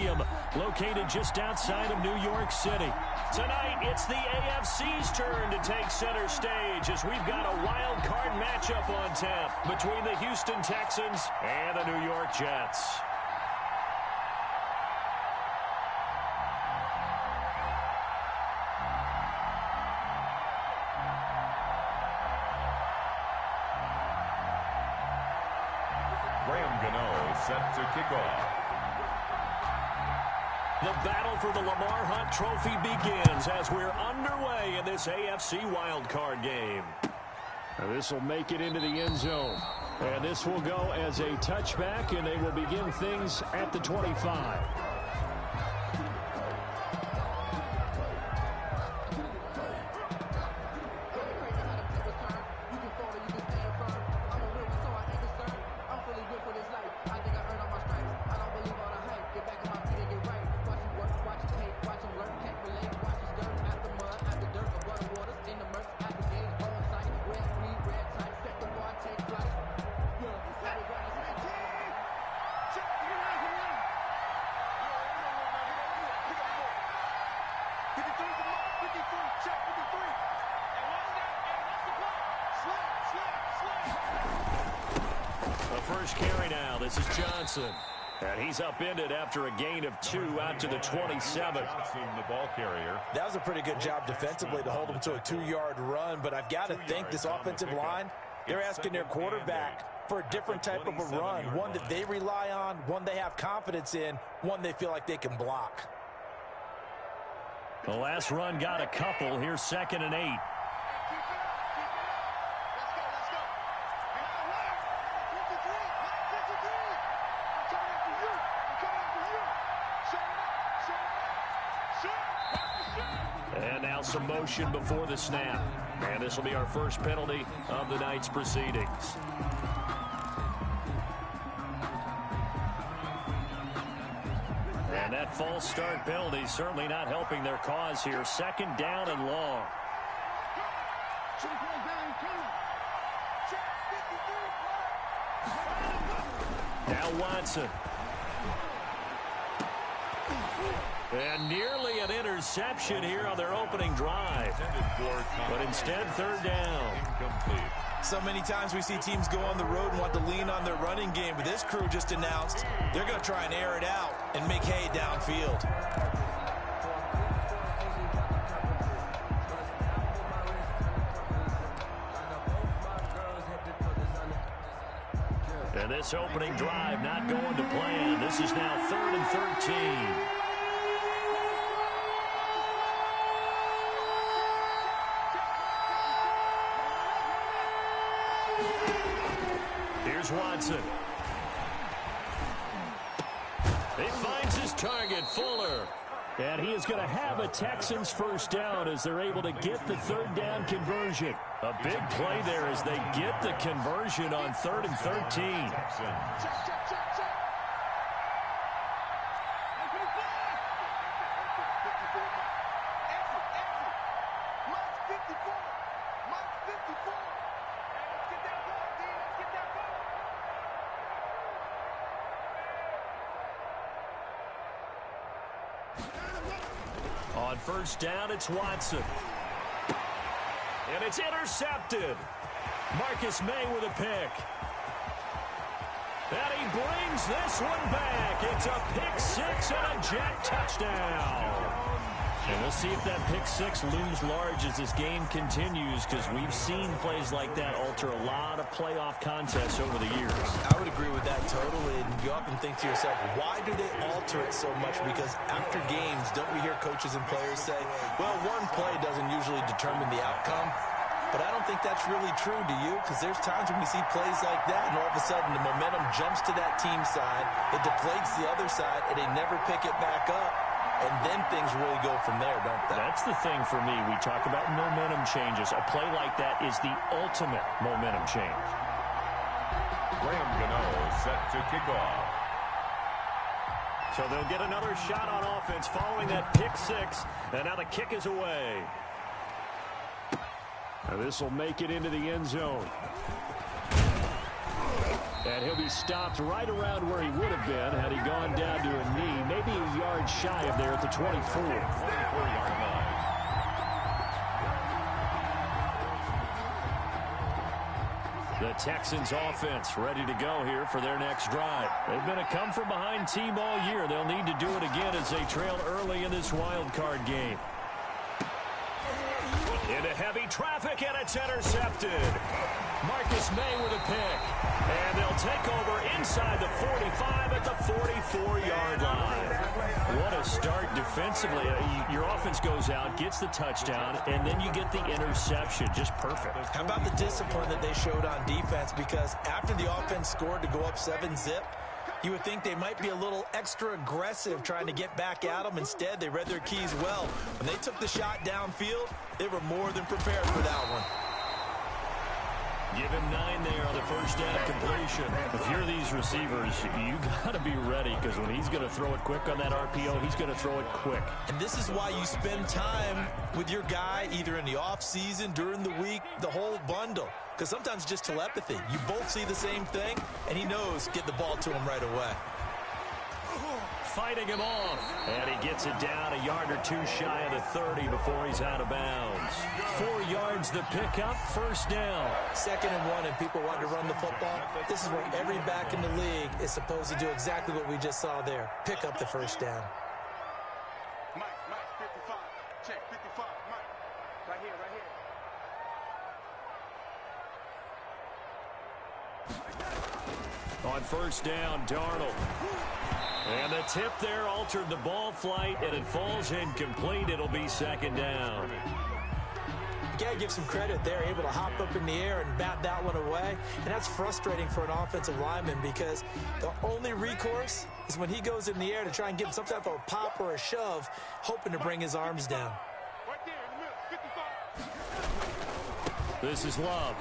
Stadium, located just outside of New York City. Tonight, it's the AFC's turn to take center stage as we've got a wild card matchup on tap between the Houston Texans and the New York Jets. Set to kick off. The battle for the Lamar Hunt Trophy begins as we're underway in this AFC wildcard game. This will make it into the end zone. And this will go as a touchback, and they will begin things at the 25. First carry now. This is Johnson. And he's upended after a gain of 2 out to the 27. Johnson, the ball carrier. That was a pretty good job defensively to hold him to a 2-yard run, but I've got to think this offensive line, they're asking their quarterback for a different type of a run, one that they rely on, one they have confidence in, one they feel like they can block. The last run got a couple. Here's 2nd and 8. And now some motion before the snap. And this will be our first penalty of the night's proceedings. And that false start penalty certainly not helping their cause here. 2nd down and long. Now Watson. And nearly an interception here on their opening drive. But instead, 3rd down. Incomplete. So many times we see teams go on the road and want to lean on their running game, but this crew just announced they're going to try and air it out and make hay downfield. And this opening drive not going to plan. This is now 3rd and 13. Here's Watson. He finds his target, Fuller. And he is going to have a Texans first down as they're able to get the 3rd down conversion. A big play there as they get the conversion on 3rd and 13. On first down, it's Watson. And it's intercepted. Marcus May with a pick. And he brings this one back. It's a pick 6 and a Jet touchdown. And we'll see if that pick 6 looms large as this game continues, because we've seen plays like that alter a lot of playoff contests over the years. I would agree with that totally. And you often think to yourself, why do they alter it so much? Because after games, don't we hear coaches and players say, well, one play doesn't usually determine the outcome? But I don't think that's really true, do you? Because there's times when we see plays like that, and all of a sudden the momentum jumps to that team side, it deflates the other side, and they never pick it back up. And then things really go from there, don't they? That's the thing for me. We talk about momentum changes. A play like that is the ultimate momentum change. Graham Gano set to kick off. So they'll get another shot on offense following that pick 6. And now the kick is away. Now this will make it into the end zone. And he'll be stopped right around where he would have been had he gone down to a knee, maybe a yards shy of there at the 24. 24-yard line. The Texans offense ready to go here for their next drive. They've been a come-from-behind team all year. They'll need to do it again as they trail early in this wild card game. Into heavy traffic, and it's intercepted. Marcus May with a pick. And they'll take over inside the 45 at the 44-yard line. What a start defensively. Your offense goes out, gets the touchdown, and then you get the interception. Just perfect. How about the discipline that they showed on defense? Because after the offense scored to go up 7-zip, you would think they might be a little extra aggressive trying to get back at them. Instead, they read their keys well. When they took the shot downfield, they were more than prepared for that one. Give him 9 there on the first down completion. If you're these receivers, you got to be ready, because when he's going to throw it quick on that RPO, he's going to throw it quick. And this is why you spend time with your guy either in the offseason, during the week, the whole bundle. Because sometimes it's just telepathy. You both see the same thing, and he knows get the ball to him right away. Fighting him off. And he gets it down a yard or two shy of the 30 before he's out of bounds. 4 yards the pickup, first down. 2nd and 1, and people want to run the football. This is where every back in the league is supposed to do exactly what we just saw there. Pick up the first down. Mike, 55. Check, 55. Mike, right here, right here. On first down, Darnold. And the tip there altered the ball flight, and it falls incomplete. It'll be 2nd down. You got to give some credit there, able to hop up in the air and bat that one away. And that's frustrating for an offensive lineman, because the only recourse is when he goes in the air to try and get some type of a pop or a shove, hoping to bring his arms down. Right there in the middle, 55. This is Love.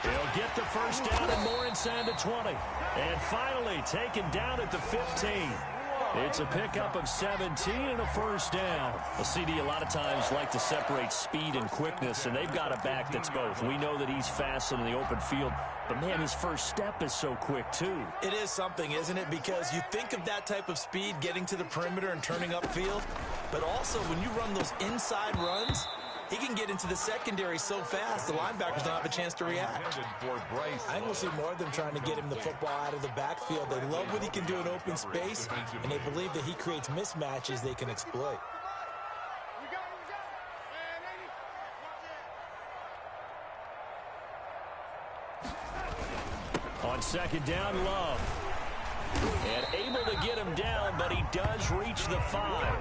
He'll get the first down and more inside the 20. And finally taken down at the 15. It's a pickup of 17 and a first down. The CD a lot of times like to separate speed and quickness, and they've got a back that's both. We know that he's fast in the open field, but man, his first step is so quick too. It is something, isn't it? Because you think of that type of speed getting to the perimeter and turning upfield, but also when you run those inside runs, he can get into the secondary so fast, the linebackers don't have a chance to react. I think we'll see more of them trying to get him the football out of the backfield. They love what he can do in open space, and they believe that he creates mismatches they can exploit. On 2nd down, Love. And able to get him down, but he does reach the 5.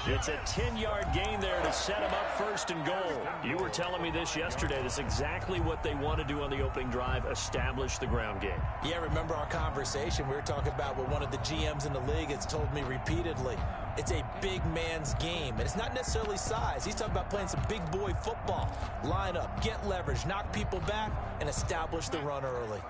It's a 10-yard gain there to set him up 1st and goal. You were telling me this yesterday. That's exactly what they want to do on the opening drive, establish the ground game. Yeah, remember our conversation? We were talking about what one of the GMs in the league has told me repeatedly. It's a big man's game, and it's not necessarily size. He's talking about playing some big boy football. Line up, get leverage, knock people back, and establish the run early.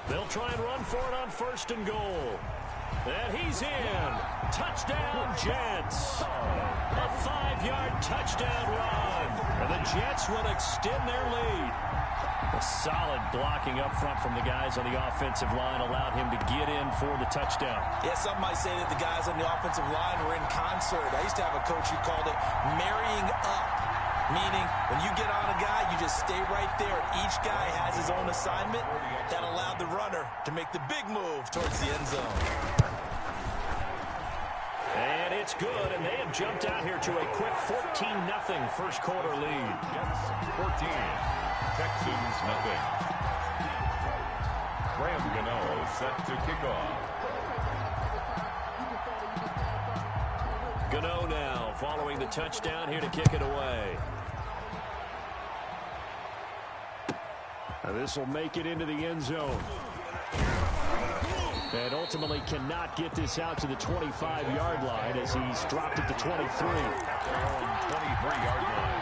They'll try and run for it on 1st and goal. And he's in. Touchdown, Jets. A 5-yard touchdown run. And the Jets will extend their lead. A solid blocking up front from the guys on the offensive line allowed him to get in for the touchdown. Yeah, some might say that the guys on the offensive line were in concert. I used to have a coach who called it marrying up. Meaning, when you get on a guy, you just stay right there. Each guy has his own assignment. That allowed the runner to make the big move towards the end zone. And it's good, and they have jumped out here to a quick 14-0 first quarter lead. Jets 14, Texans nothing. Graham Gano set to kick off. Gano now following the touchdown here to kick it away. This will make it into the end zone. And ultimately cannot get this out to the 25-yard line as he's dropped at the 23. 23-yard line.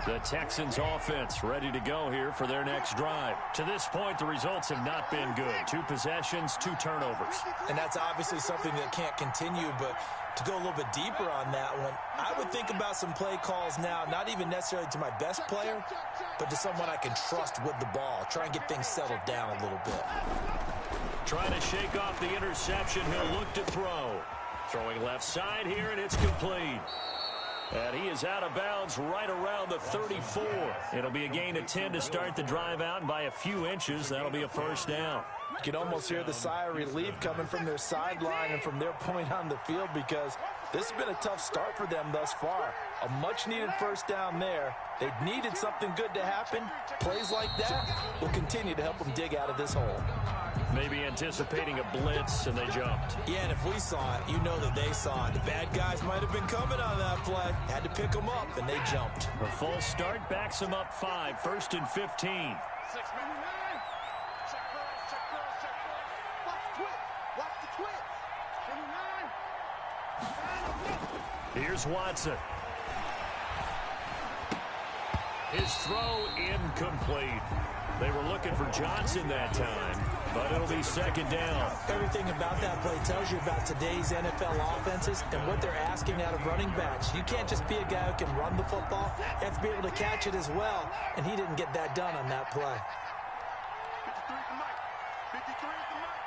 The Texans offense ready to go here for their next drive. To this point, the results have not been good. 2 possessions, 2 turnovers. And that's obviously something that can't continue, but to go a little bit deeper on that one, I would think about some play calls now, not even necessarily to my best player, but to someone I can trust with the ball. Try and get things settled down a little bit. Trying to shake off the interception. He'll look to throw. Throwing left side here, and it's complete. And he is out of bounds right around the 34. It'll be a gain of 10 to start the drive out, and by a few inches, that'll be a first down. You can almost hear the sigh of relief coming from their sideline and from their point on the field, because this has been a tough start for them thus far. A much-needed first down there. They've needed something good to happen. Plays like that will continue to help them dig out of this hole. Maybe anticipating a blitz, and they jumped. Yeah, and if we saw it, you know that they saw it. The bad guys might have been coming on that play. Had to pick them up, and they jumped. A full start backs them up 5, 1st and 15. Here's Watson. His throw incomplete. They were looking for Johnson that time, but it'll be second down. Everything about that play tells you about today's NFL offenses and what they're asking out of running backs. You can't just be a guy who can run the football. You have to be able to catch it as well, and he didn't get that done on that play. 53 is the mic. 53 is the mic.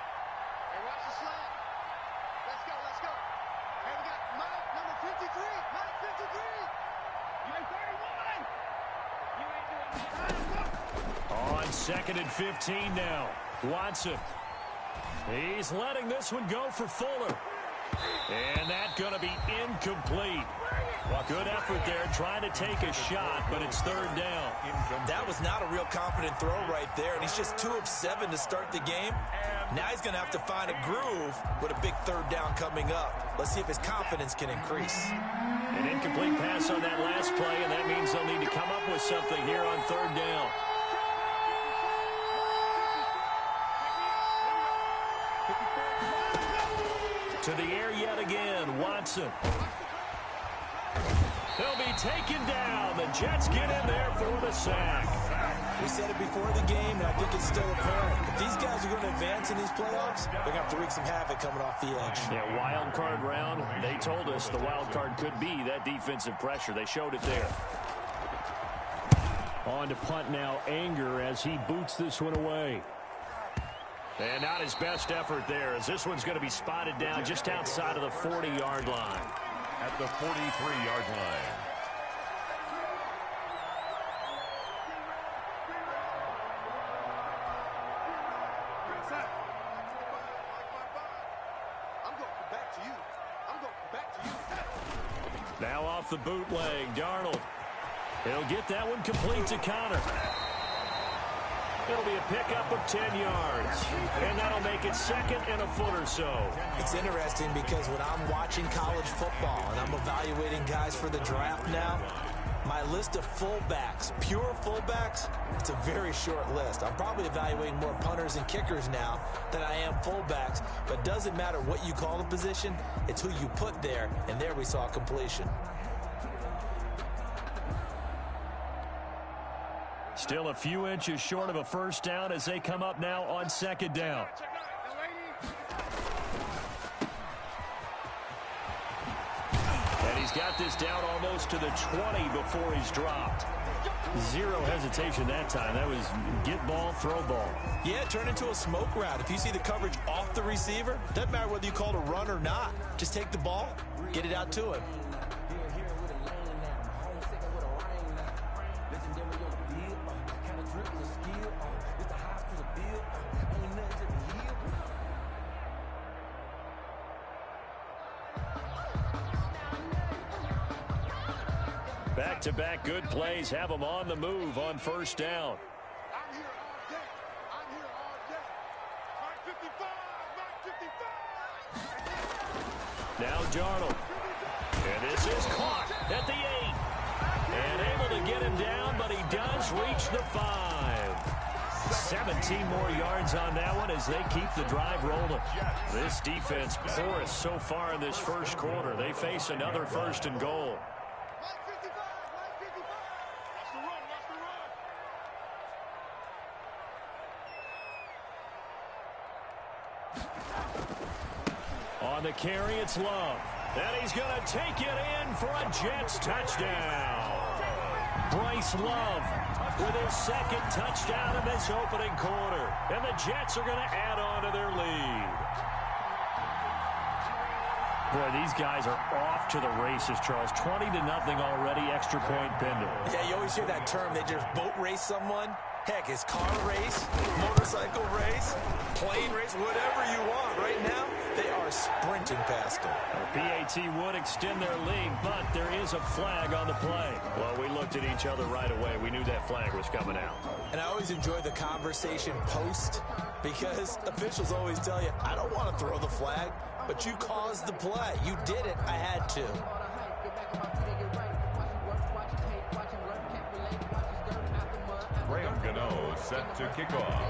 Hey, watch the slant. Let's go, let's go. Hey, we got Mike, number 53. Mike, 53. Mike, 31. You ain't doing that. On 2nd and 15 now. Watson. He's letting this one go for Fuller. And that's going to be incomplete. Good effort there, trying to take a shot, but it's 3rd down. That was not a real confident throw right there, and he's just 2 of 7 to start the game. Now he's going to have to find a groove with a big 3rd down coming up. Let's see if his confidence can increase. An incomplete pass on that last play, and that means they'll need to come up with something here on 3rd down. To the air yet again, Watson. They'll be taken down. The Jets get in there for the sack. We said it before the game, and I think it's still apparent. If these guys are going to advance in these playoffs, they're going to have to wreak some havoc coming off the edge. Yeah, wild card round. They told us the wild card could be that defensive pressure. They showed it there. On to punt now, Anger, as he boots this one away. And not his best effort there, as this one's going to be spotted down just outside of the 40-yard line. At the 43-yard line. Now off the bootleg, Darnold. He'll get that one complete to Connor. It'll be a pickup of 10 yards, and that'll make it 2nd and a foot or so. It's interesting because when I'm watching college football and I'm evaluating guys for the draft now, my list of fullbacks, pure fullbacks, it's a very short list. I'm probably evaluating more punters and kickers now than I am fullbacks, but it doesn't matter what you call the position, it's who you put there, and there we saw completion. Still a few inches short of a first down as they come up now on 2nd down. And he's got this down almost to the 20 before he's dropped. Zero hesitation that time. That was get ball, throw ball. Yeah, turn into a smoke route. If you see the coverage off the receiver, doesn't matter whether you call it a run or not. Just take the ball, get it out to him. Back-to-back good plays have them on the move on first down. I'm here all day. I'm here all day. Mike 55. Mike 55. Now Darnold. And this is caught at the 8. And able to get him down, but he does reach the 5. 17 more yards on that one as they keep the drive rolling. This defense porous so far in this first quarter. They face another 1st and goal. On the carry, it's Love. And he's going to take it in for a Jets touchdown. Bryce Love with his second touchdown in this opening quarter. And the Jets are going to add on to their lead. Boy, these guys are off to the races, Charles. 20-0 already, extra point pending. Yeah, you always hear that term, they just boat race someone. Heck, it's car race, motorcycle race, plane race, whatever you want. Right now, they are sprinting past them. PAT would extend their lead, but there is a flag on the play. Well, we looked at each other right away. We knew that flag was coming out. And I always enjoy the conversation post because officials always tell you, I don't want to throw the flag, but you caused the play. You did it. I had to. Set to kick off.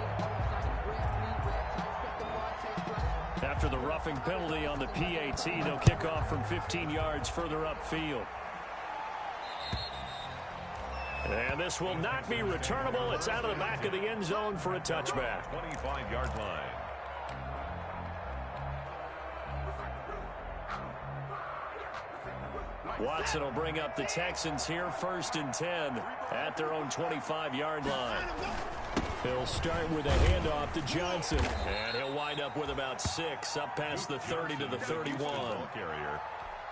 After the roughing penalty on the PAT, they'll kick off from 15 yards further upfield. And this will not be returnable. It's out of the back of the end zone for a touchback. 25-yard line. Watson will bring up the Texans here, 1st and 10 at their own 25-yard line. He'll start with a handoff to Johnson. And he'll wind up with about 6, up past the 30 to the 31.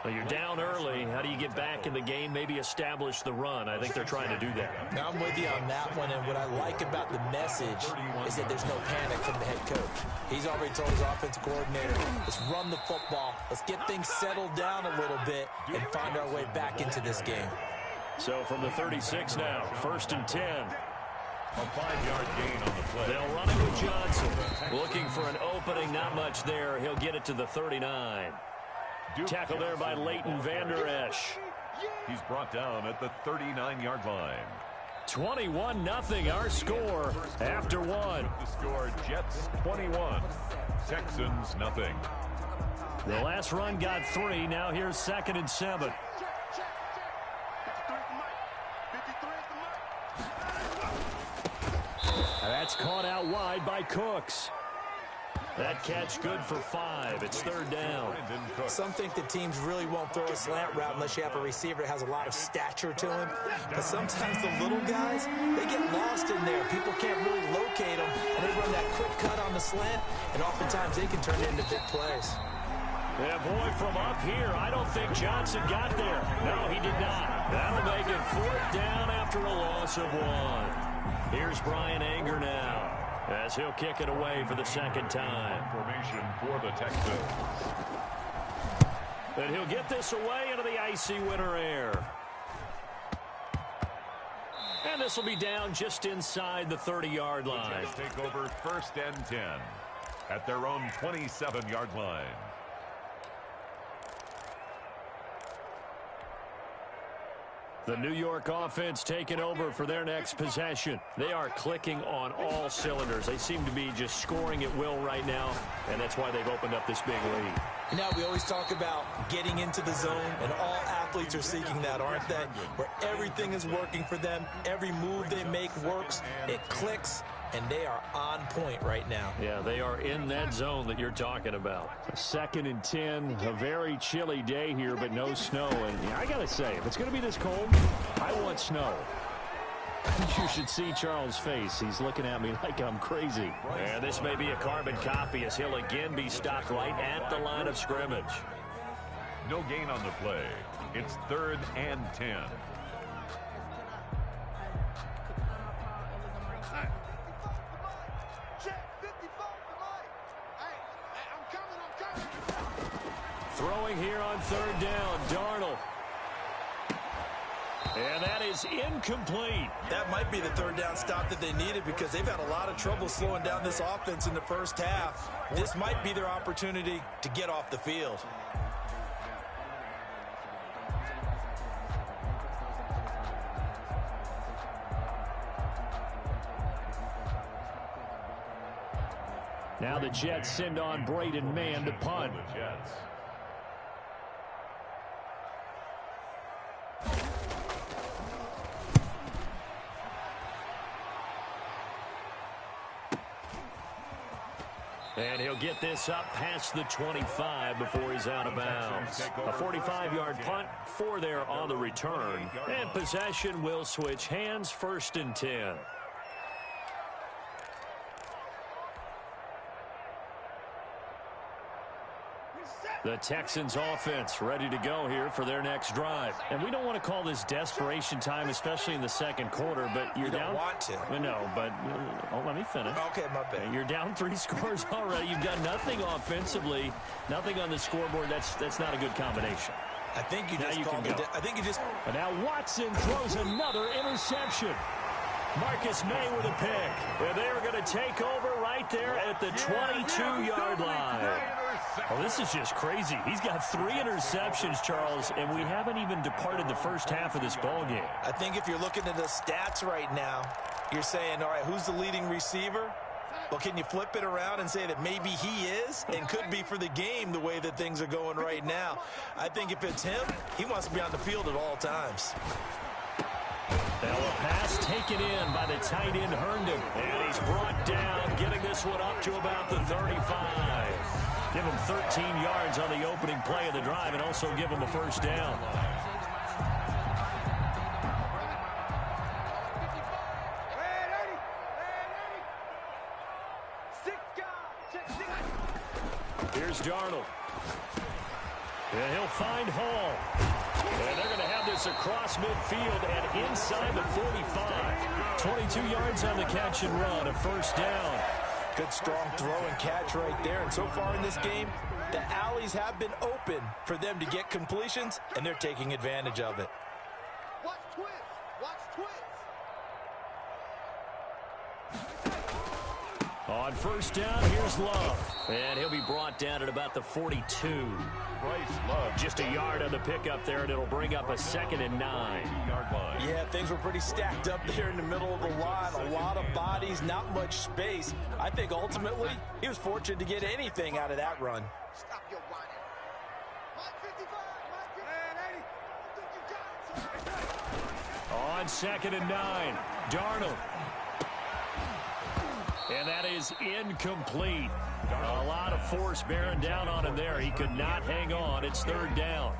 Well, you're down early. How do you get back in the game? Maybe establish the run. I think they're trying to do that. Now I'm with you on that one, and what I like about the message is that there's no panic from the head coach. He's already told his offensive coordinator, let's run the football. Let's get things settled down a little bit and find our way back into this game. So from the 36 now, 1st and 10. A 5-yard gain on the play. They'll run it with Johnson. Looking for an opening, not much there. He'll get it to the 39. Tackle there by Leighton Vander Esch. He's brought down at the 39-yard line. 21-0 our score after one. The score, Jets 21, Texans nothing. The last run got 3. Now here's 2nd and 7. That's caught out wide by Cooks. That catch good for 5. It's 3rd down. Some think the teams really won't throw a slant route unless you have a receiver that has a lot of stature to him. But sometimes the little guys, they get lost in there. People can't really locate them, and they run that quick cut on the slant, and oftentimes they can turn it into big plays. Yeah, boy, from up here, I don't think Johnson got there. No, he did not. That'll make it 4th down after a loss of 1. Here's Brian Anger now, as he'll kick it away for the 2nd time. Formation for the Texans. And he'll get this away into the icy winter air. And this will be down just inside the 30-yard line. The Jets take over 1st and 10 at their own 27-yard line. The New York offense taking over for their next possession. They are clicking on all cylinders. They seem to be just scoring at will right now, and that's why they've opened up this big lead. You know, we always talk about getting into the zone, and all athletes are seeking that, aren't they? Where everything is working for them, every move they make works, it clicks, and they are on point right now. Yeah, they are in that zone that you're talking about. 2nd and 10, a very chilly day here, but no snow. And I got to say, if it's going to be this cold, I want snow. You should see Charles' face. He's looking at me like I'm crazy. And this may be a carbon copy as he'll again be stopped right at the line of scrimmage. No gain on the play. It's 3rd and 10. Throwing here on 3rd down, Darnold. And that is incomplete. That might be the 3rd down stop that they needed because they've had a lot of trouble slowing down this offense in the first half. This might be their opportunity to get off the field. Now the Jets send on Braden Mann to punt. The Jets. And he'll get this up past the 25 before he's out of bounds. A 45-yard punt for there on the return. And possession will switch hands, 1st and 10. The Texans offense ready to go here for their next drive. And we don't want to call this desperation time, especially in the second quarter, but you're down. You don't want to. No, but let me finish. Okay, my bad. You're down 3 scores already. You've got nothing offensively, nothing on the scoreboard. That's not a good combination. I think you just called it. I think you just. And now Watson throws another interception. Marcus May with a pick. And they're going to take over right there at the 22-yard line. Oh, this is just crazy. He's got 3 interceptions, Charles, and we haven't even departed the first half of this ball game. I think if you're looking at the stats right now, you're saying, all right, who's the leading receiver? Well, can you flip it around and say that maybe he is and could be for the game the way that things are going right now? I think if it's him, he wants to be on the field at all times. Now a pass taken in by the tight end Herndon. And he's brought down, getting this one up to about the 35. Give him 13 yards on the opening play of the drive and also give him a first down. Here's Darnold. And he'll find Hall. And they're going to have this across midfield and inside the 45. 22 yards on the catch and run, a first down. Good strong throw and catch right there. And so far in this game, the alleys have been open for them to get completions, and they're taking advantage of it. Watch twins. Watch twins. On first down, here's Love. And he'll be brought down at about the 42. Love. Just a yard on the pickup there, and it'll bring up a 2nd and 9. Yeah, things were pretty stacked up there in the middle of the line. A lot of bodies, not much space. I think ultimately he was fortunate to get anything out of that run. Stop your whining. Mike 55. Mike 50. I think you got it. On 2nd and 9, Darnold. And that is incomplete. A lot of force bearing down on him there. He could not hang on. It's 3rd down.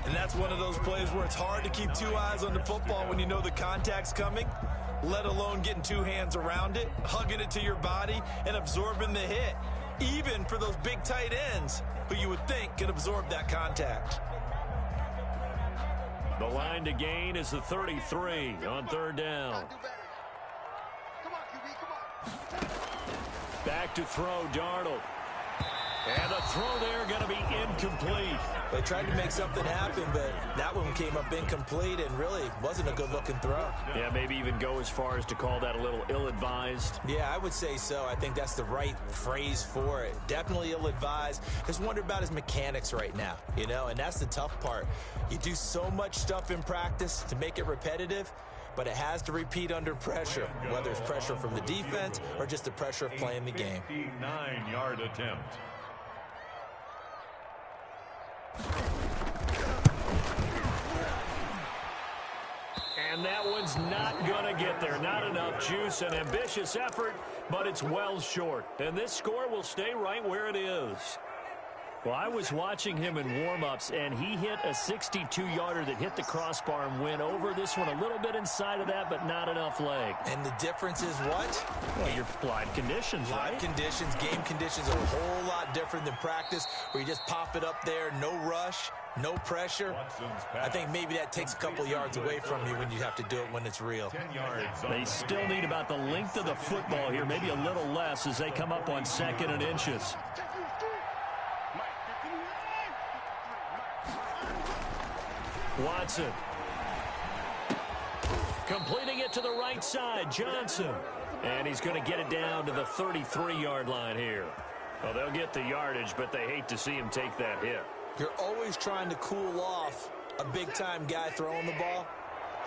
And that's one of those plays where it's hard to keep 2 eyes on the football when you know the contact's coming, let alone getting 2 hands around it, hugging it to your body, and absorbing the hit, even for those big tight ends who you would think could absorb that contact. The line to gain is the 33 on 3rd down. Come on, QB, come on. Back to throw, Darnold. And the throw there going to be incomplete. They tried to make something happen, but that one came up incomplete and really wasn't a good-looking throw. Yeah, maybe even go as far as to call that a little ill-advised. Yeah, I would say so. I think that's the right phrase for it. Definitely ill-advised. Just wonder about his mechanics right now, you know, and that's the tough part. You do so much stuff in practice to make it repetitive, but it has to repeat under pressure, whether it's pressure from the defense or just the pressure of playing the game. 59-yard attempt. And that one's not going to get there. Not enough juice. An ambitious effort, but it's well short. And this score will stay right where it is. Well, I was watching him in warm-ups, and he hit a 62-yarder that hit the crossbar and went over. This one a little bit inside of that, but not enough leg. And the difference is what? Well, your live conditions, right? Live conditions, game conditions are a whole lot different than practice, where you just pop it up there, no rush, no pressure. I think maybe that takes a couple yards away from you when you have to do it when it's real. 10 yards. They still need about the length of the football here, maybe a little less as they come up on 2nd and inches. Watson. Completing it to the right side, Johnson. And he's going to get it down to the 33-yard line here. Well, they'll get the yardage, but they hate to see him take that hit. You're always trying to cool off a big-time guy throwing the ball,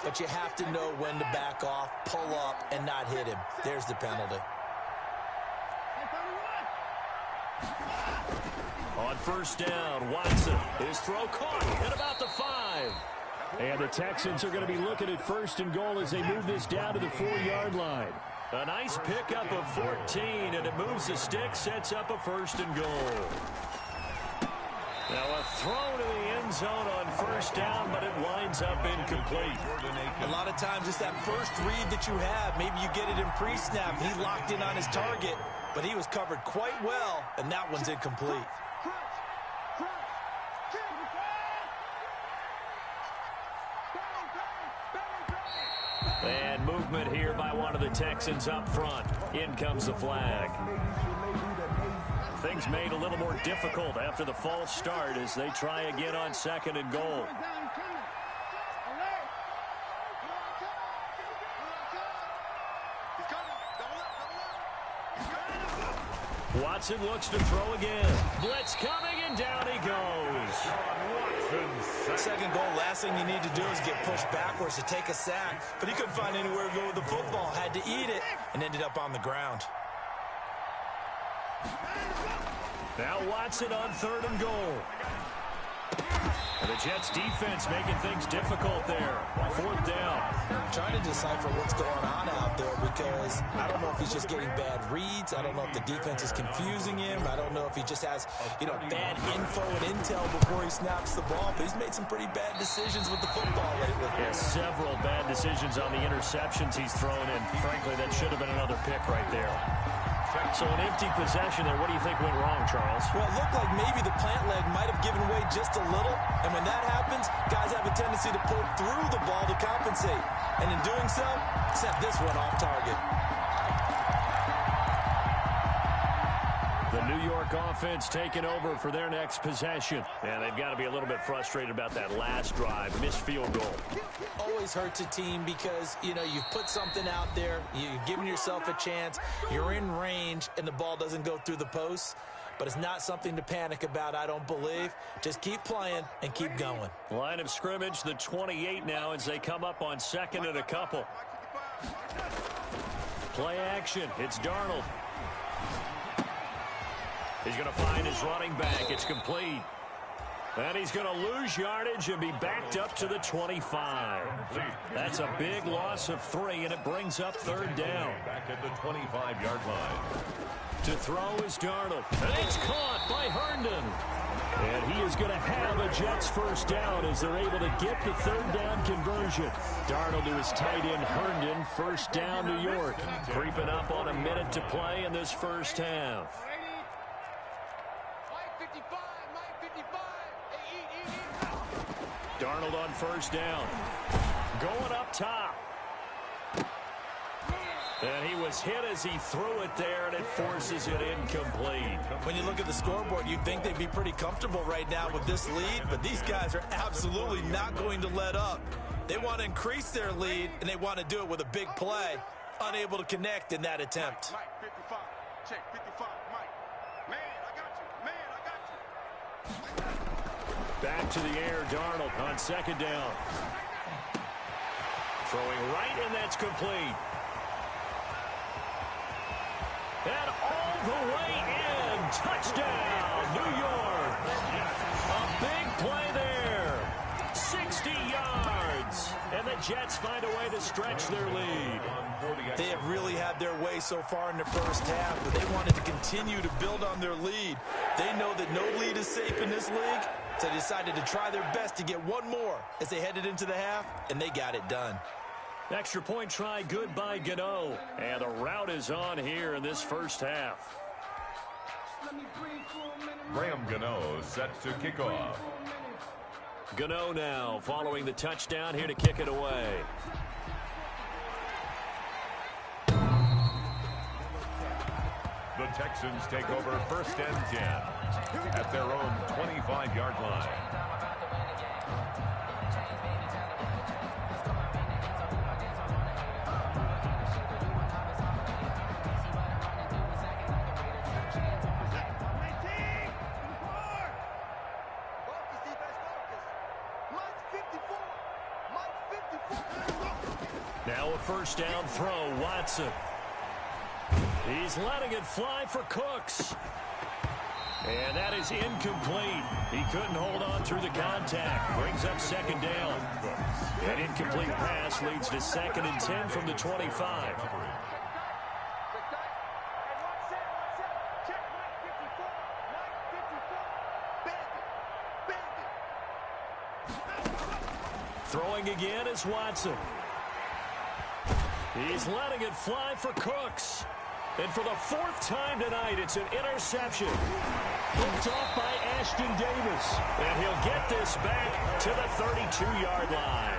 but you have to know when to back off, pull up, and not hit him. There's the penalty. On first down, Watson. His throw caught at about the 5. And the Texans are going to be looking at 1st and goal as they move this down to the 4-yard line. A nice pickup of 14, and it moves the stick, sets up a 1st and goal. Now a throw to the end zone on 1st down, but it winds up incomplete. A lot of times it's that first read that you have. Maybe you get it in pre-snap. He locked in on his target, but he was covered quite well, and that one's incomplete. And movement here by one of the Texans up front. In comes the flag. Things made a little more difficult after the false start as they try again on 2nd and goal. Watson looks to throw again. Blitz coming, and down he goes. Second goal, last thing you need to do is get pushed backwards to take a sack. But he couldn't find anywhere to go with the football. Had to eat it and ended up on the ground. Now Watson on 3rd and goal. And the Jets defense making things difficult there. 4th down. I'm trying to decipher what's going on out there because I don't know if he's just getting bad reads. I don't know if the defense is confusing him. I don't know if he just has, bad info and intel before he snaps the ball. But he's made some pretty bad decisions with the football lately. Yeah, several bad decisions on the interceptions he's thrown in. Frankly, that should have been another pick right there. So an empty possession there. What do you think went wrong, Charles? Well, it looked like maybe the plant leg might have given way just a little. And when that happens, guys have a tendency to pull through the ball to compensate. And in doing so, sent this one off target. The New York offense taking over for their next possession. And they've got to be a little bit frustrated about that last drive. Missed field goal. Always hurts a team because, you've put something out there. You've given yourself a chance. You're in range, and the ball doesn't go through the posts. But it's not something to panic about, I don't believe. Just keep playing and keep going. Line of scrimmage, the 28 now as they come up on 2nd and a couple. Play action. It's Darnold. He's going to find his running back. It's complete. And he's going to lose yardage and be backed up to the 25. That's a big loss of 3, and it brings up 3rd down. Back at the 25-yard line. To throw is Darnold. And it's caught by Herndon. And he is going to have a Jets 1st down as they're able to get the 3rd down conversion. Darnold to his tight end Herndon. 1st down New York. Creeping up on a minute to play in this 1st half. Darnold on 1st down. Going up top. And he was hit as he threw it there, and it forces it incomplete. When you look at the scoreboard, you'd think they'd be pretty comfortable right now with this lead, but these guys are absolutely not going to let up. They want to increase their lead, and they want to do it with a big play. Unable to connect in that attempt. Mike, 55. Check, 55. Mike. Man, I got you. Man, I got you. Back to the air, Darnold on 2nd down. Throwing right, and that's complete. And all the way in. Touchdown, New York. A big play there. 60 yards. And the Jets find a way to stretch their lead. They have really had their way so far in the 1st half, but they wanted to continue to build on their lead. They know that no lead is safe in this league, so they decided to try their best to get one more as they headed into the half, and they got it done. Extra point try good by Gano. And the route is on here in this 1st half. Graham Gano set to kick off. Gano now following the touchdown here to kick it away. The Texans take over 1st and 10 at their own 25-yard line. Now a 1st down throw, Watson. He's letting it fly for Cooks. And that is incomplete. He couldn't hold on through the contact. Brings up 2nd down. An incomplete pass leads to 2nd and 10 from the 25. Throwing again is Watson. He's letting it fly for Cooks. And for the fourth time tonight, it's an interception. Picked off by Ashton Davis. And he'll get this back to the 32-yard line.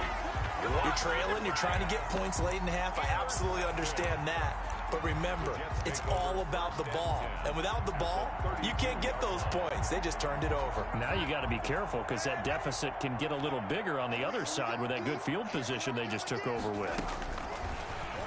You're trailing, you're trying to get points late in half. I absolutely understand that. But remember, it's all about the ball. And without the ball, you can't get those points. They just turned it over. Now you got to be careful because that deficit can get a little bigger on the other side with that good field position they just took over with.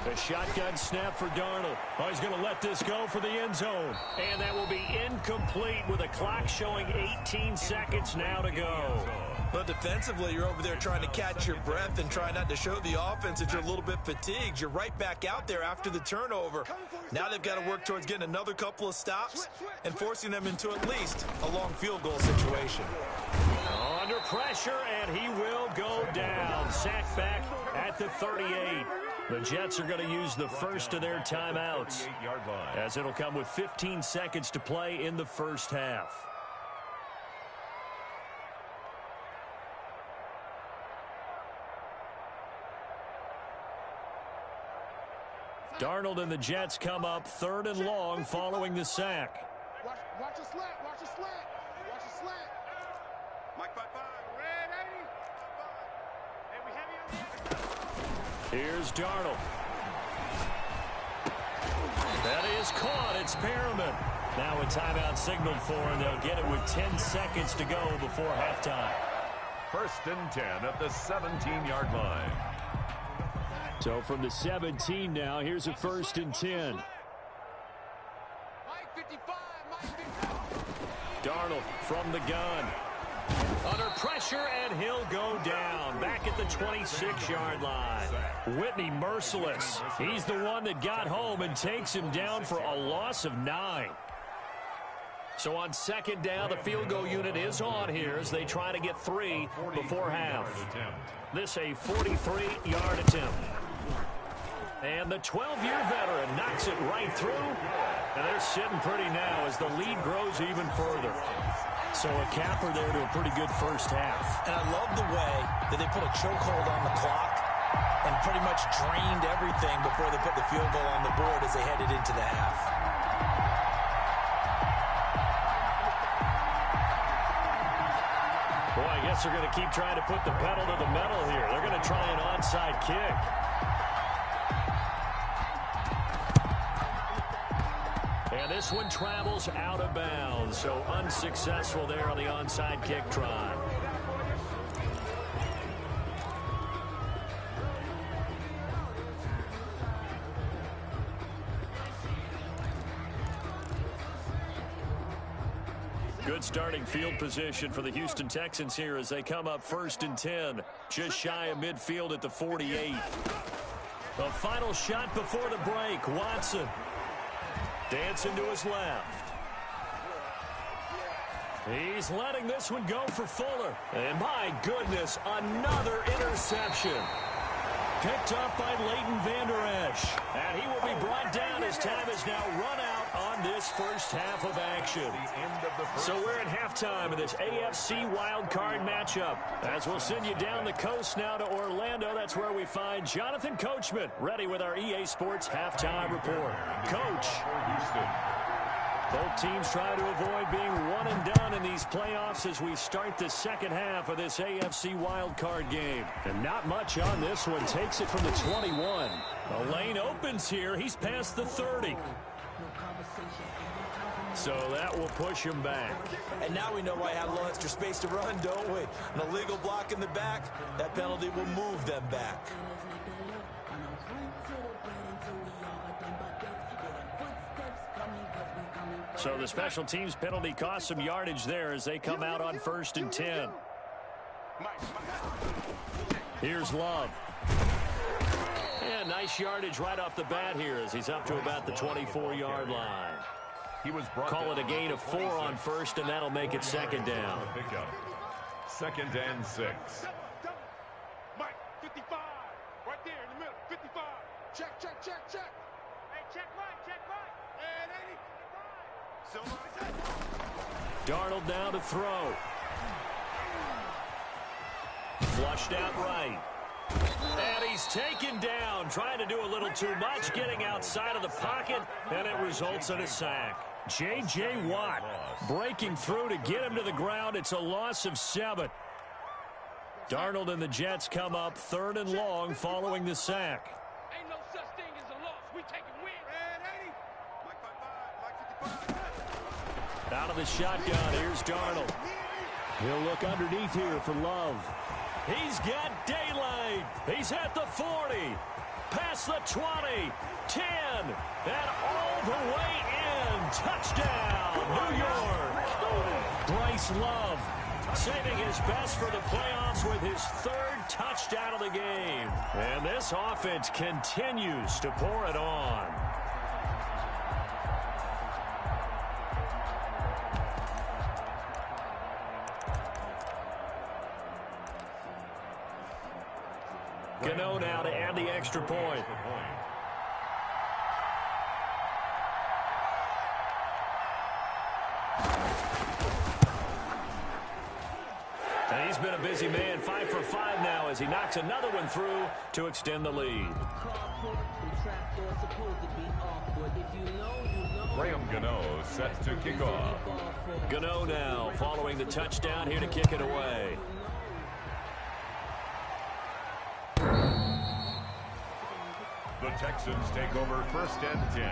The shotgun snap for Darnold. Oh, he's going to let this go for the end zone. And that will be incomplete with a clock showing 18 seconds now to go. But defensively, you're over there trying to catch your breath and try not to show the offense that you're a little bit fatigued. You're right back out there after the turnover. Now they've got to work towards getting another couple of stops and forcing them into at least a long field goal situation. Under pressure, and he will go down. Sacked back at the 38. The Jets are going to use the first of their timeouts, as it'll come with 15 seconds to play in the first half. Darnold and the Jets come up 3rd and long following the sack. Watch a slant. Watch a slant. Watch a slant. Mike 5-5. Red 80. Hey, we heavy on the Here's Darnold. That is caught. It's Perriman. Now a timeout signaled for, and they'll get it with 10 seconds to go before halftime. 1st and 10 at the 17-yard line. So from the 17 now, here's a 1st and 10. Mike 55. Mike 55. Darnold from the gun. Under pressure, and he'll go down. Back at the 26-yard line. Whitney merciless. He's the one that got home and takes him down for a loss of 9. So on 2nd down, the field goal unit is on here as they try to get 3 before half. This a 43-yard attempt. And the 12-year veteran knocks it right through. And they're sitting pretty now as the lead grows even further. So a capper there to a pretty good first half. And I love the way that they put a chokehold on the clock and pretty much drained everything before they put the field goal on the board as they headed into the half. Boy, I guess they're going to keep trying to put the pedal to the metal here. They're going to try an onside kick. And this one travels out of bounds, so unsuccessful there on the onside kick try. Good starting field position for the Houston Texans here as they come up 1st and 10, just shy of midfield at the 48. The final shot before the break, Watson. Dancing to his left. He's letting this one go for Fuller. And my goodness, another interception. Picked up by Leighton Vander Esch. And he will be brought down as time is now run out on this first half of action. So we're at halftime of this AFC wildcard matchup. As we'll send you down the coast now to Orlando, that's where we find Jonathan Coachman, ready with our EA Sports halftime report. Coach. Both teams try to avoid being one and done in these playoffs as we start the second half of this AFC wildcard game. And not much on this one. Takes it from the 21. The lane opens here. He's past the 30. So that will push him back. And now we know why I had a little extra space to run, don't we? An illegal block in the back. That penalty will move them back. So the special teams penalty cost some yardage there as they come out on 1st and 10. Here's Love. And nice yardage right off the bat here as he's up to about the 24-yard line. Call it a gain of 4 on 1st, and that'll make it 2nd down. 2nd and 6. Mike 55. Right there in the middle. 55. Check, check, check, check. Hey, check Mike, check Mike. And 80. Darnold now to throw. Flushed out right. And he's taken down, trying to do a little too much, getting outside of the pocket, and it results in a sack. J.J. Watt breaking through to get him to the ground. It's a loss of 7. Darnold and the Jets come up 3rd and long following the sack. Ain't no such thing as a loss. We take a win. Out of the shotgun, here's Darnold. He'll look underneath here for Love. He's got daylight. He's at the 40. Past the 20. 10. And all the way in. Touchdown, New York. Bryce Love saving his best for the playoffs with his 3rd touchdown of the game. And this offense continues to pour it on. Gano now to add the extra point. And he's been a busy man, 5 for 5 now as he knocks another one through to extend the lead. Graham Gano set to kick off. Gano now following the touchdown here to kick it away. The Texans take over 1st and 10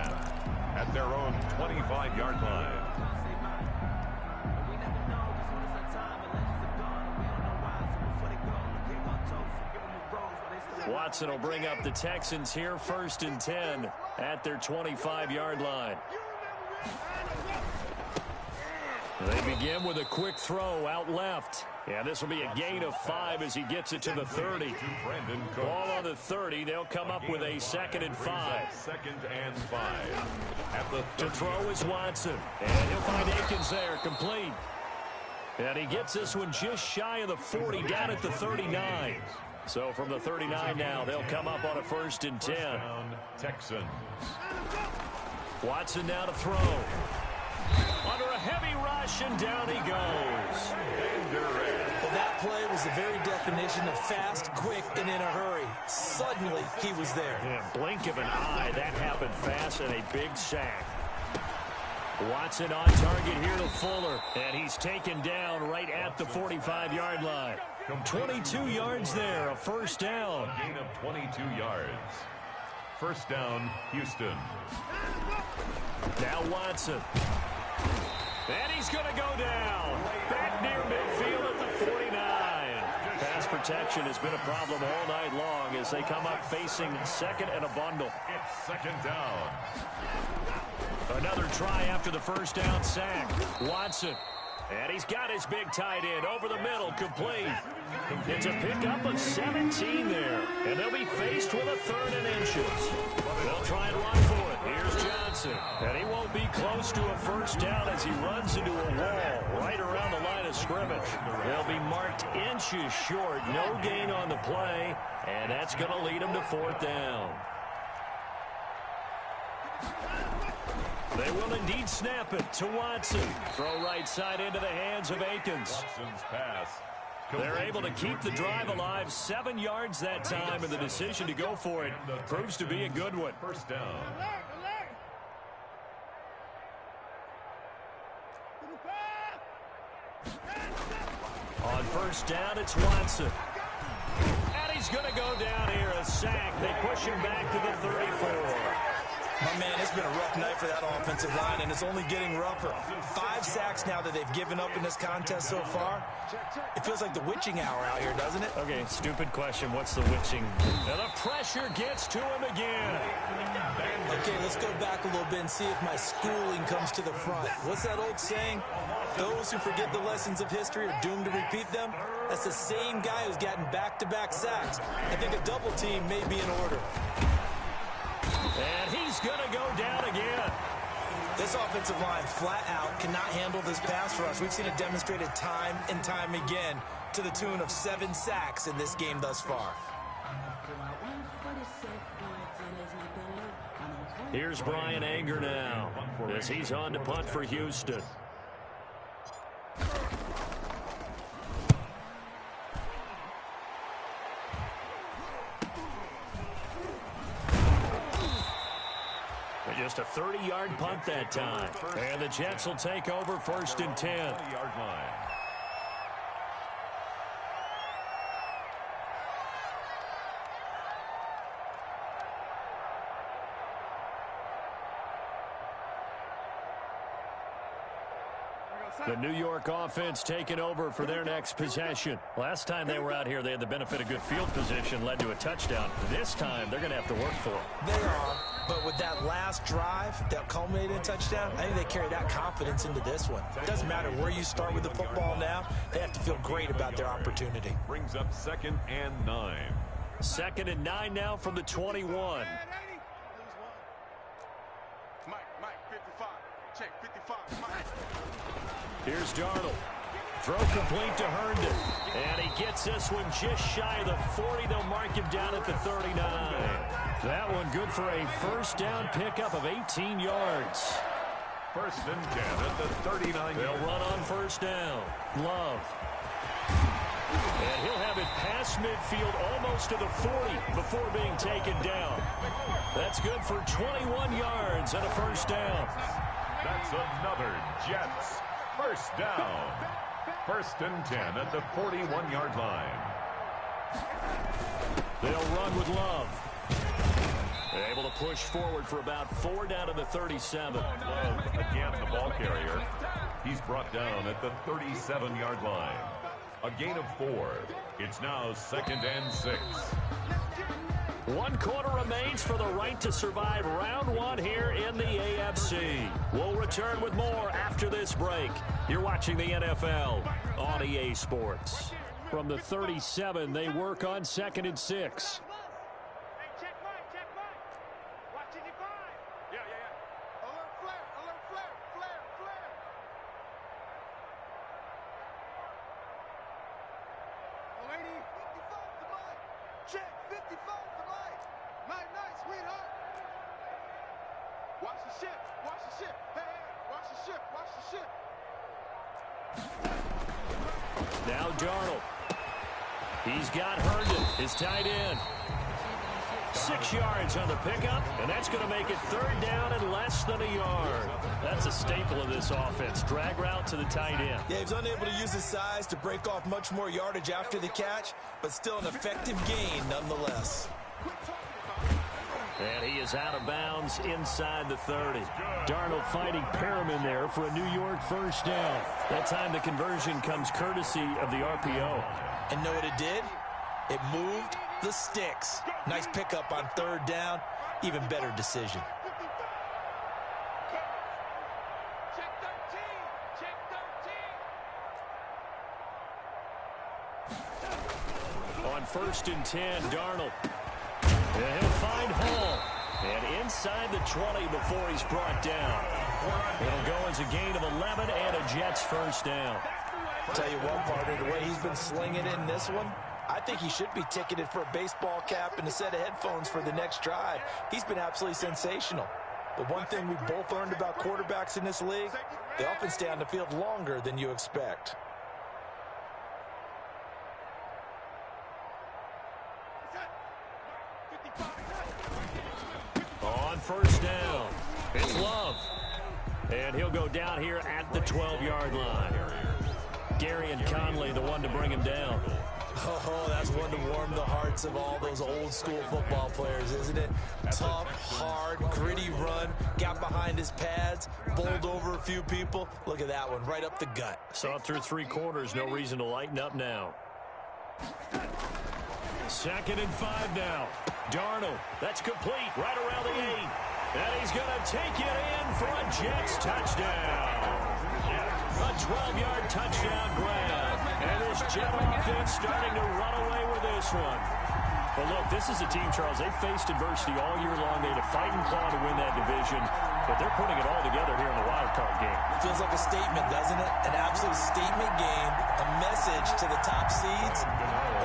at their own 25-yard line. Watson will bring up the Texans here 1st and 10 at their 25-yard line. They begin with a quick throw out left. Yeah, this will be a gain of 5 as he gets it to the 30. Ball on the 30. They'll come up with a 2nd and 5. 2nd and 5. At the to throw is Watson. And he'll find Akins there, complete. And he gets this one just shy of the 40, down at the 39. So from the 39 now, they'll come up on a 1st and 10. Texans. Watson now to throw. Under a heavy rush, and down he goes. Well, that play was the very definition of fast, quick, and in a hurry. Suddenly, he was there. Yeah, blink of an eye, that happened fast, and a big sack. Watson on target here to Fuller, and he's taken down right at the 45-yard line. 22 yards there, a 1st down. A gain of 22 yards. 1st down, Houston. Now Watson. And he's going to go down. Back near midfield at the 49. Pass protection has been a problem all night long as they come up facing 2nd and a bundle. It's 2nd down. Another try after the 1st down sack. Watson. And he's got his big tight end over the middle, complete. It's a pickup of 17 there. And they'll be faced with a 3rd and inches. They'll try and run for it. Here's Johnson. And he won't be close to a 1st down as he runs into a wall right around the line of scrimmage. They'll be marked inches short. No gain on the play. And that's going to lead them to 4th down. They will indeed snap it to Watson. Throw right side into the hands of Akins. Watson's pass. They're able to keep the drive alive. 7 yards that time, and the decision to go for it proves to be a good one. 1st down. On 1st down, it's Watson. And he's going to go down here, a sack. They push him back to the 34. My man, it's been a rough night for that offensive line, and it's only getting rougher. 5 sacks now that they've given up in this contest so far. It feels like the witching hour out here, doesn't it? Okay, stupid question. What's the witching? And the pressure gets to him again. Okay, let's go back a little bit and see if my schooling comes to the front. What's that old saying? Those who forget the lessons of history are doomed to repeat them. That's the same guy who's gotten back-to-back sacks. I think a double team may be in order. And he's going to go down again. This offensive line flat out cannot handle this pass rush. We've seen it demonstrated time and time again to the tune of 7 sacks in this game thus far. Here's Brian Anger now as he's on to punt for Houston. Just a 30-yard punt that time. And the Jets will take over 1st and 10. 20-yard line. The New York offense taking over for their next possession. Last time they were out here, they had the benefit of good field position, led to a touchdown. This time, they're going to have to work for it. They are, but with that last drive that culminated in a touchdown, I think they carry that confidence into this one. It doesn't matter where you start with the football now. They have to feel great about their opportunity. Brings up 2nd and 9. 2nd and 9 now from the 21. Mike, 55. Check, 55. Mike. Here's Darnold. Throw complete to Herndon. And he gets this one just shy of the 40. They'll mark him down at the 39. That one good for a 1st down pickup of 18 yards. 1st and 10 at the 39. They'll run on 1st down. Love. And he'll have it past midfield almost to the 40 before being taken down. That's good for 21 yards and a 1st down. That's another Jets 1st down. 1st and 10 at the 41-yard line. They'll run with Love. They're able to push forward for about 4 down to the 37. Love, again the ball carrier. He's brought down at the 37-yard line. A gain of 4. It's now 2nd and 6. 1 quarter remains for the right to survive round 1 here in the AFC. We'll return with more after this break. You're watching the NFL on EA Sports. From the 37, they work on 2nd and 6. Hey, check Mike. Watching your 5. Yeah. Alert flare. Lady, 55 to Mike. Check, 55 to Mike. Mike, nice, sweetheart. Watch the ship. Hey, watch the ship. Now Darnold. He's got Herndon, his tight end. 6 yards on the pickup, and that's going to make it 3rd down and less than a yard. That's a staple of this offense. Drag route to the tight end. Yeah, he's unable to use his size to break off much more yardage after the catch, but still an effective gain nonetheless. And he is out of bounds inside the 30. Darnold fighting Perriman there for a New York 1st down. That time the conversion comes courtesy of the RPO. And know what it did? It moved the sticks. Nice pickup on 3rd down. Even better decision. Check 13. On 1st and 10, Darnold. And he'll find Hall. And inside the 20 before he's brought down. It'll go as a gain of 11 and a Jets 1st down. I'll tell you one, partner, the way he's been slinging in this one, I think he should be ticketed for a baseball cap and a set of headphones for the next drive. He's been absolutely sensational. But one thing we've both learned about quarterbacks in this league, they often stay on the field longer than you expect. On 1st down, it's Love. And he'll go down here at the 12-yard line. Gary and Conley, the one to bring him down. Oh, that's one to warm the hearts of all those old-school football players, isn't it? Tough, hard, gritty run, got behind his pads, bowled over a few people. Look at that one, right up the gut. Saw it through 3 quarters, no reason to lighten up now. 2nd and 5 now. Darnold, that's complete, right around the 8. And he's going to take it in for a Jets touchdown. A 12-yard touchdown grab. And this Jet offense starting to run away with this one. But look, this is a team, Charles, they faced adversity all year long. They had to fight and claw to win that division. But they're putting it all together here in the wild card game. Feels like a statement, doesn't it? An absolute statement game. A message to the top seeds.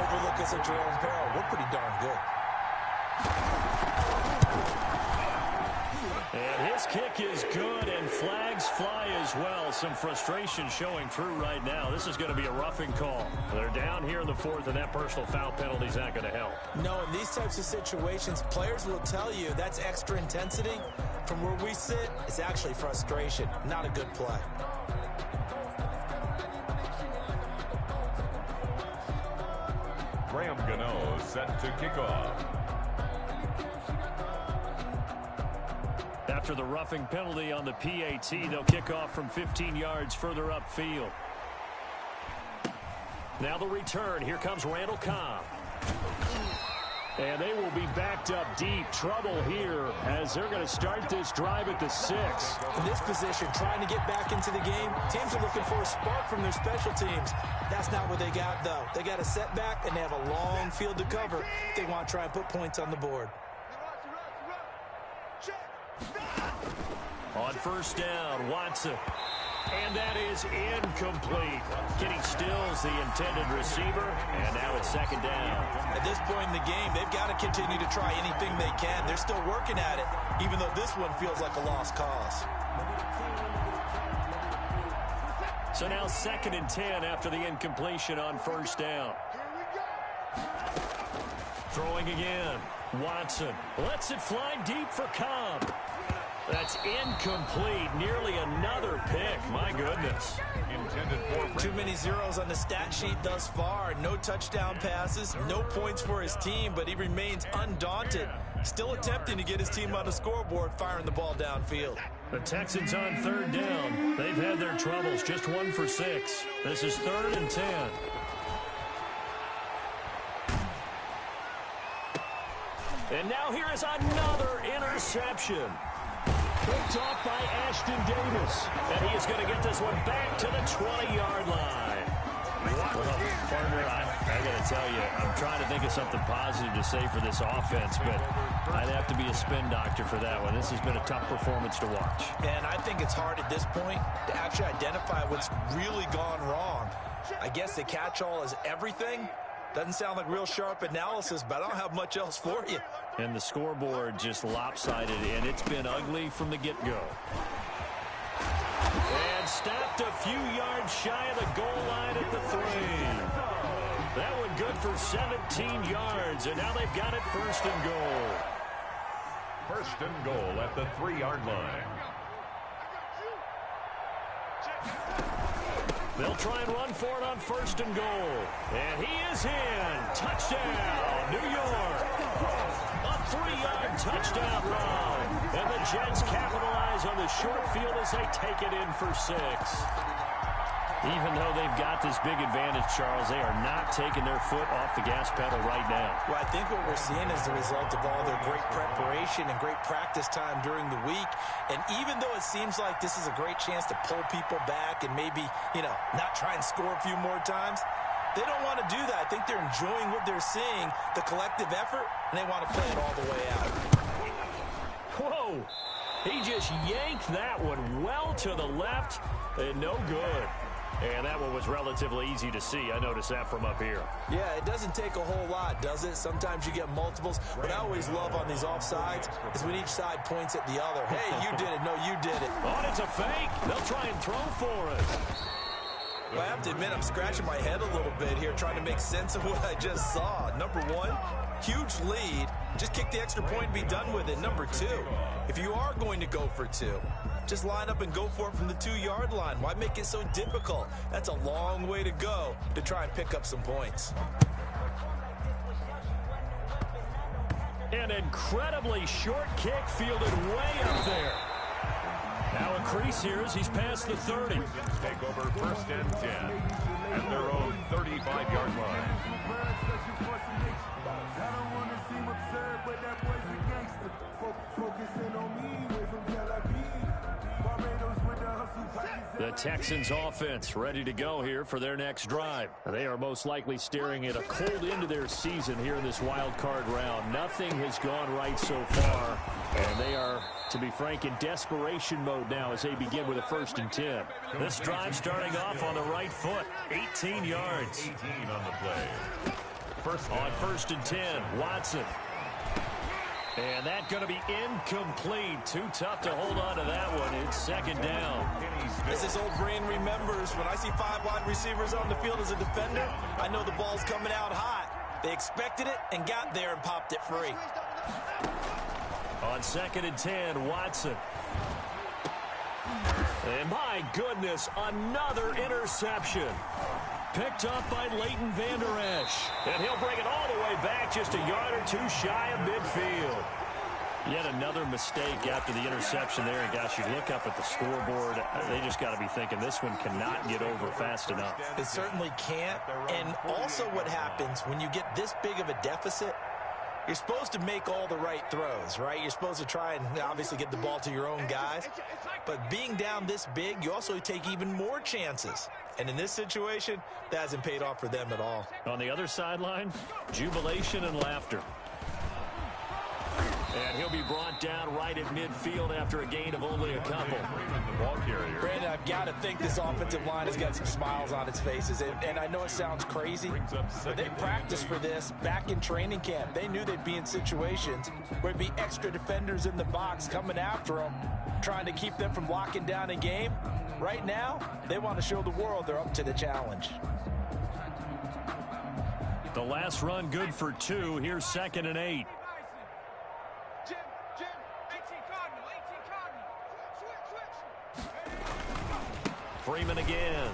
Overlook us at your own peril. We're pretty darn good. And his kick is good, and flags fly as well. Some frustration showing through right now. This is going to be a roughing call. They're down here in the 4th, and that personal foul penalty is not going to help. No, in these types of situations, players will tell you that's extra intensity. From where we sit, it's actually frustration, not a good play. Graham Gano set to kick off. After the roughing penalty on the PAT, they'll kick off from 15 yards further upfield. Now the return. Here comes Randall Cobb. And they will be backed up deep. Trouble here as they're going to start this drive at the 6. In this position, trying to get back into the game, teams are looking for a spark from their special teams. That's not what they got, though. They got a setback, and they have a long field to cover if they want to try and put points on the board. On first down, Watson. And that is incomplete. Getting Stills, the intended receiver, and now it's second down. At this point in the game, they've got to continue to try anything they can. They're still working at it, even though this one feels like a lost cause. So now second and 10 after the incompletion on first down. Throwing again. Watson lets it fly deep for Cobb. That's incomplete. Nearly another pick. My goodness. Intended for too many zeros on the stat sheet thus far. No touchdown passes, no points for his team, but he remains undaunted. Still attempting to get his team on the scoreboard, firing the ball downfield. The Texans on third down. They've had their troubles. Just 1 for 6. This is 3rd and 10. And now here is another interception. Picked off by Ashton Davis. And he is going to get this one back to the 20-yard line. Well, partner, I got to tell you, I'm trying to think of something positive to say for this offense, but I'd have to be a spin doctor for that one. This has been a tough performance to watch. And I think it's hard at this point to actually identify what's really gone wrong. I guess the catch-all is everything. Doesn't sound like real sharp analysis, but I don't have much else for you. And the scoreboard just lopsided, and it's been ugly from the get-go. And stopped a few yards shy of the goal line at the 3. That one good for 17 yards, and now they've got it 1st and goal. 1st and goal at the 3-yard line. They'll try and run for it on 1st and goal. And he is in. Touchdown, New York. A 3-yard touchdown run. And the Jets capitalize on the short field as they take it in for 6. Even though they've got this big advantage, Charles, they are not taking their foot off the gas pedal right now. Well, I think what we're seeing is the result of all their great preparation and great practice time during the week. And even though it seems like this is a great chance to pull people back and maybe, not try and score a few more times, they don't want to do that. I think they're enjoying what they're seeing, the collective effort, and they want to play it all the way out. Whoa! He just yanked that one well to the left, and no good. And that one was relatively easy to see. I noticed that from up here. Yeah, it doesn't take a whole lot, does it? Sometimes you get multiples. What I always love on these offsides is when each side points at the other. Hey, you did it. No, you did it. Oh, it's a fake. They'll try and throw for it. Well, I have to admit, I'm scratching my head a little bit here trying to make sense of what I just saw. Number 1, huge lead. Just kick the extra point and be done with it. Number 2, if you are going to go for 2, just line up and go for it from the 2-yard line. Why make it so difficult? That's a long way to go to try and pick up some points. An incredibly short kick fielded way up there. Now a crease here as he's past the 30. Take over 1st and 10 at their own 35-yard line. The Texans offense ready to go here for their next drive. They are most likely staring at a cold end to their season here in this wild card round. Nothing has gone right so far, and they are, to be frank, in desperation mode now as they begin with a 1st and 10. This drive starting off on the right foot, 18 yards. 18 on the play. On 1st and 10, Watson. And that's going to be incomplete. Too tough to hold on to that one. It's 2nd down. As his old brain remembers, when I see 5 wide receivers on the field as a defender, I know the ball's coming out hot. They expected it and got there and popped it free. On 2nd and 10, Watson. And my goodness, another interception. Picked up by Leighton Vander Esch. And he'll bring it all the way back just a yard or two shy of midfield. Yet another mistake after the interception there. And gosh, you look up at the scoreboard, they just got to be thinking this one cannot get over fast enough. It certainly can't. And also what happens when you get this big of a deficit, you're supposed to make all the right throws, right? You're supposed to try and obviously get the ball to your own guys. But being down this big, you also take even more chances. And in this situation, that hasn't paid off for them at all. On the other sideline, jubilation and laughter. And he'll be brought down right at midfield after a gain of only a couple. The ball carrier. Brandon, I've got to think this offensive line has got some smiles on its faces. And I know it sounds crazy, but they practiced for this back in training camp. They knew they'd be in situations where there'd be extra defenders in the box coming after them, trying to keep them from locking down a game. Right now, they want to show the world they're up to the challenge. The last run good for 2. Here's 2nd and 8. Freeman again.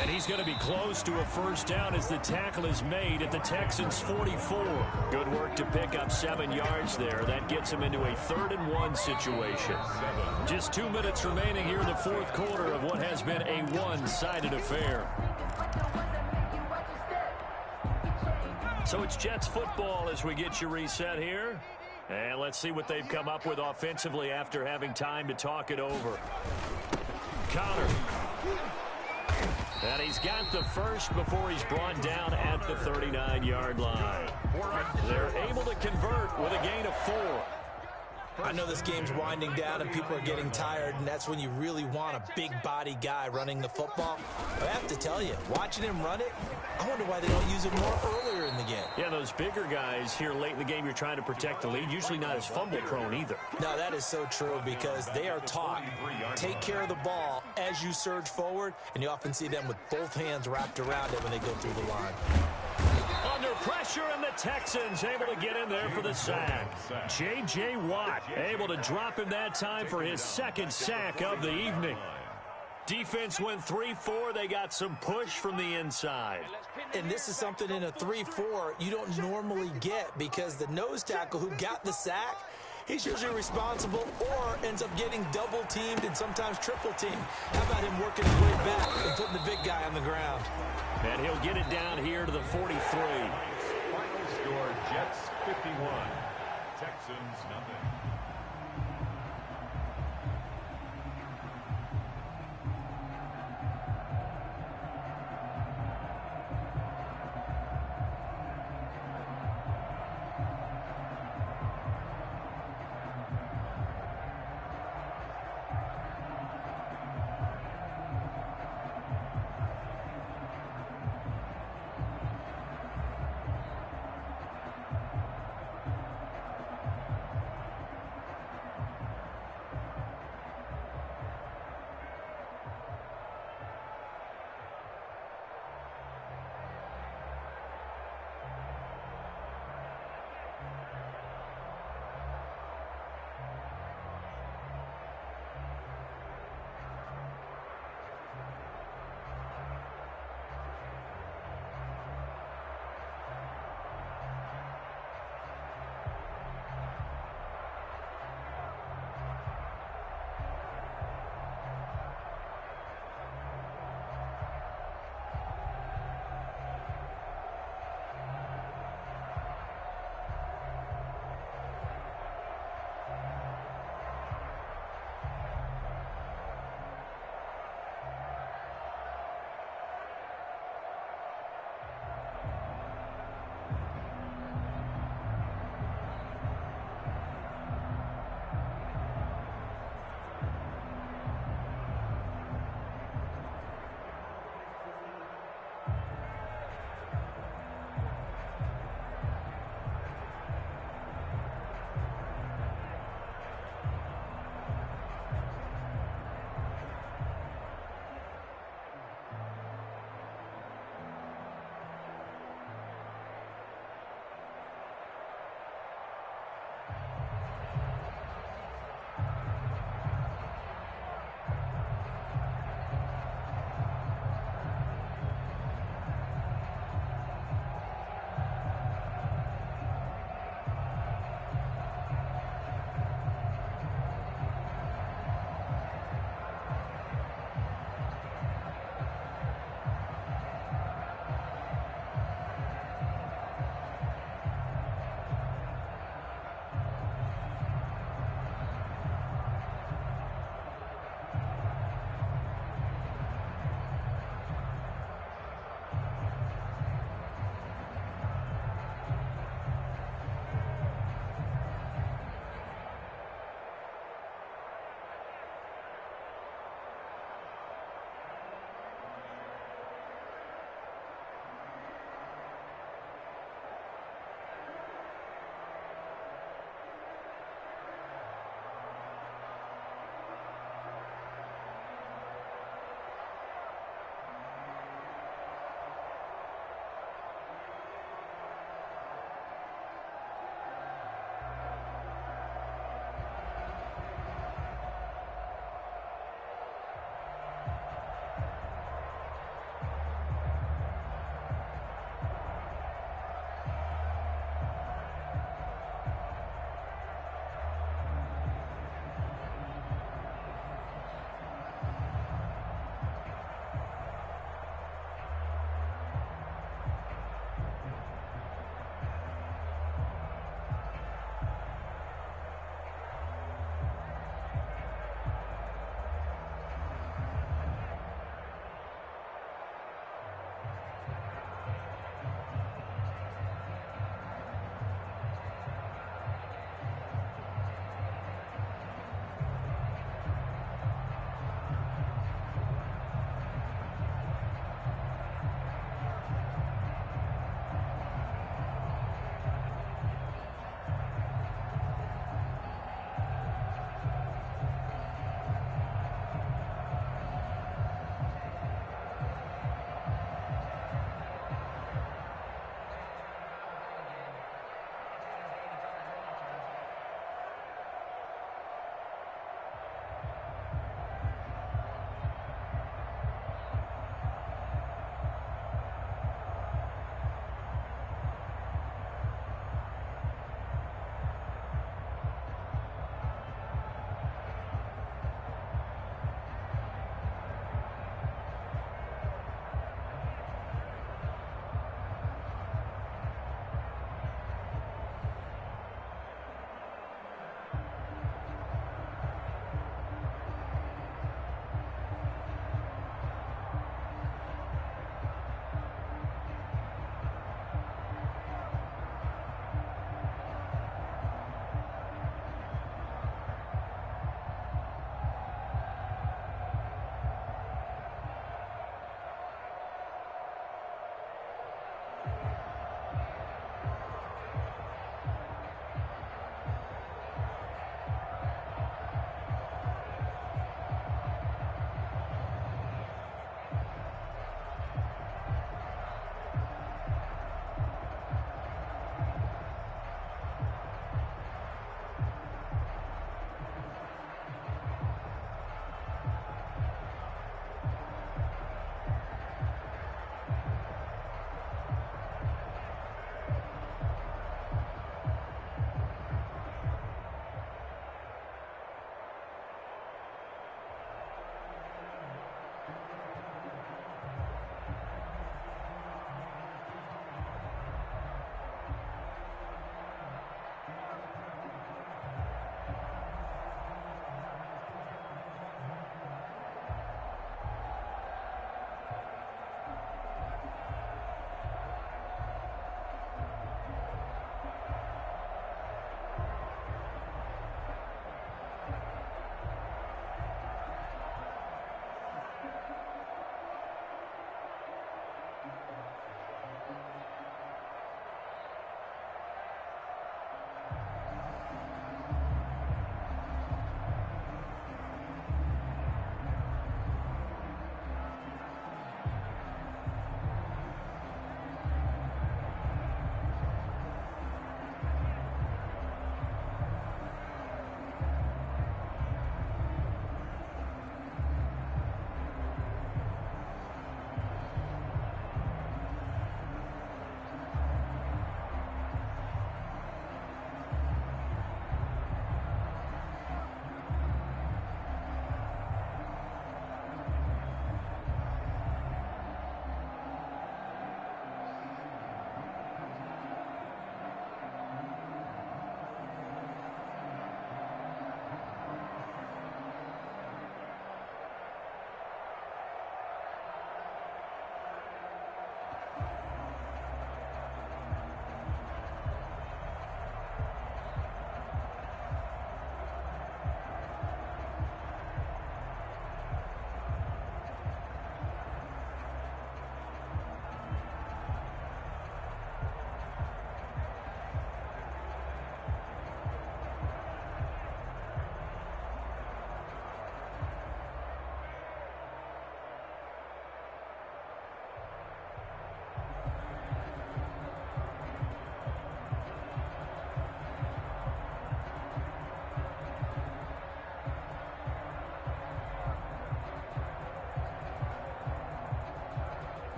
And he's going to be close to a first down as the tackle is made at the Texans' 44. Good work to pick up 7 yards there. That gets him into a 3rd and 1 situation. Just 2 minutes remaining here in the 4th quarter of what has been a one-sided affair. So it's Jets football as we get you reset here. And let's see what they've come up with offensively after having time to talk it over. Connor. And he's got the first before he's brought down at the 39-yard line. They're able to convert with a gain of 4. I know this game's winding down and people are getting tired, and that's when you really want a big body guy running the football. But I have to tell you, watching him run it, I wonder why they don't use it more earlier in the game. Yeah, those bigger guys here late in the game, you're trying to protect the lead, usually not as fumble prone either. No, that is so true because they are taught, take care of the ball as you surge forward, and you often see them with both hands wrapped around it when they go through the line. Under pressure, and the Texans able to get in there for the sack. J.J. Watt able to drop him that time for his 2nd sack of the evening. Defense went 3-4. They got some push from the inside. And this is something in a 3-4 you don't normally get because the nose tackle who got the sack, he's usually responsible or ends up getting double-teamed and sometimes triple-teamed. How about him working his way back and putting the big guy on the ground? And he'll get it down here to the 43. Final score, Jets 51, Texans nothing.